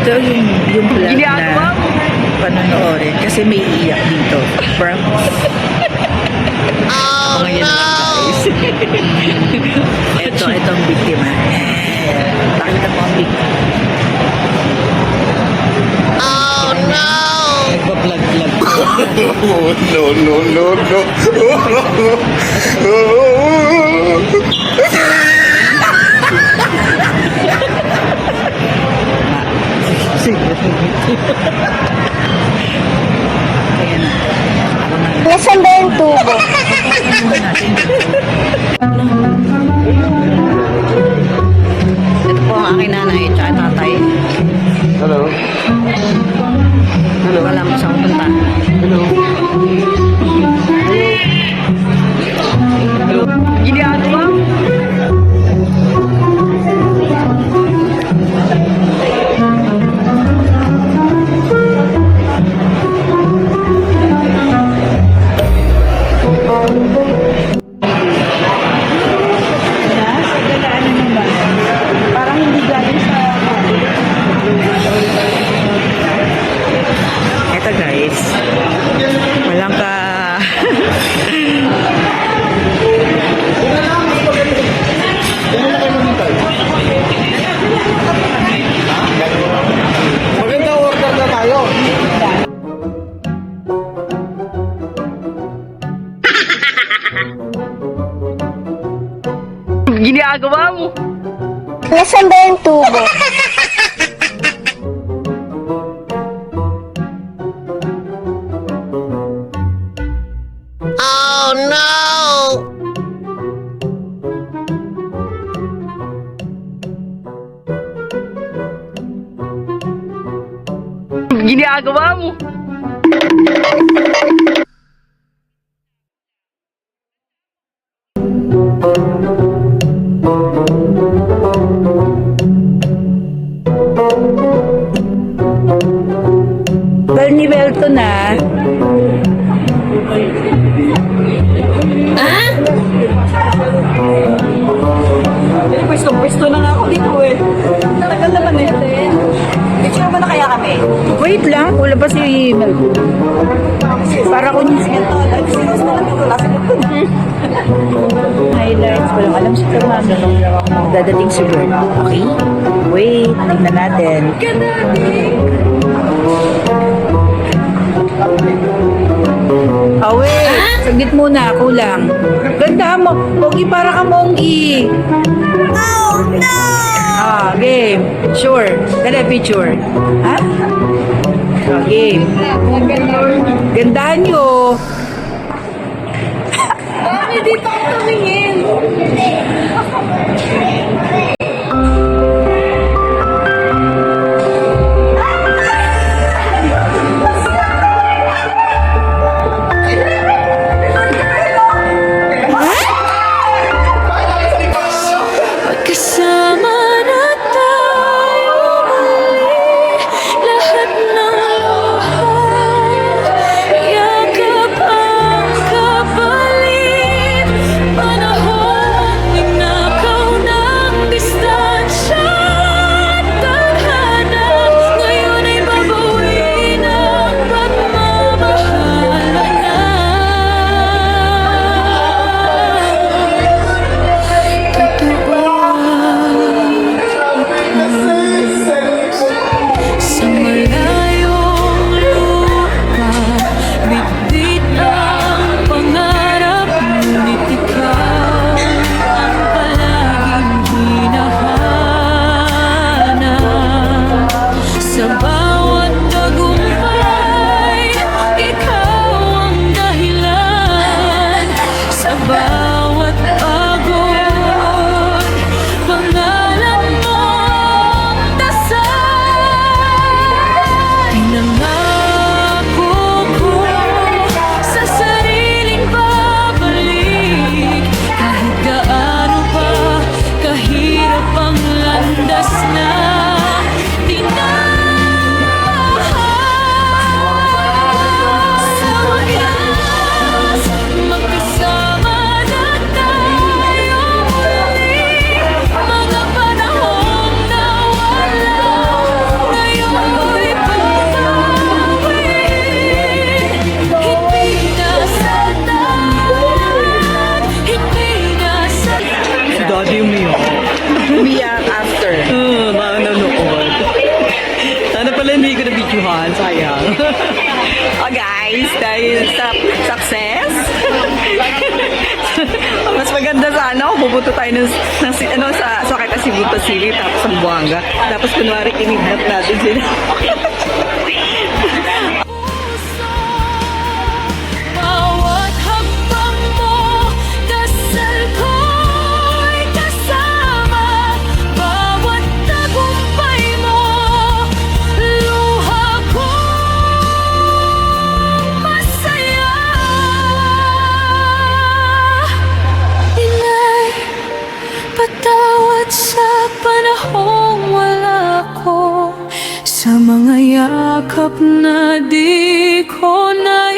Ito yung vlog na panonoorin kasi may iyak dito. Promise. Oh, ngayon no! Guys. ito ang biktima. Nakita mo ang biktima. Oh no! Nagpa-vlog-vlog. No. Ayan na. Nasaan ba yung tubo? Ito po ang aking nanay at tatay. Hello. Hello. Wala mo saan punta. Hello. Hello. Ginagawa? Parang hindi galing sa eto guys, walang ka Maganda order na tayo. ginagawa mo. Nasaan ba yung tubo? Ginagawa mo. Bernie Belto na. Pwesto na nga ako dito eh. Talagal naman eh. Picture mo na kaya kami? Wait lang, wala pa si Melco. Para ko niya siya to. Sinos na lang ito. Lasa ko. Highlights, walang alam si Kamami. Dadating si Bert. Okay? Wait, tingnan natin. Oh, wait. Saglit muna, kulang. Ganda mo. Pogi para ka Monggi. Oh, no! Ah, game. Sure. Dala, picture. Ha? Ah, game. Gandahan nyo. Mami, dito ako tumingin. Kasama na tayo muli, lahat ng luha, yakap plano ko, pupunta tayo sa kita Cebu Pacific, tapos ang Buanga. Tapos kunwari kinidnap natin sila. Bawat hakbang mo, dasal ko'y kasama. Bawat tagumpay mo, luha kong masaya. Inay, patawad sa panahong wala ko, sa mga yakap na di ko na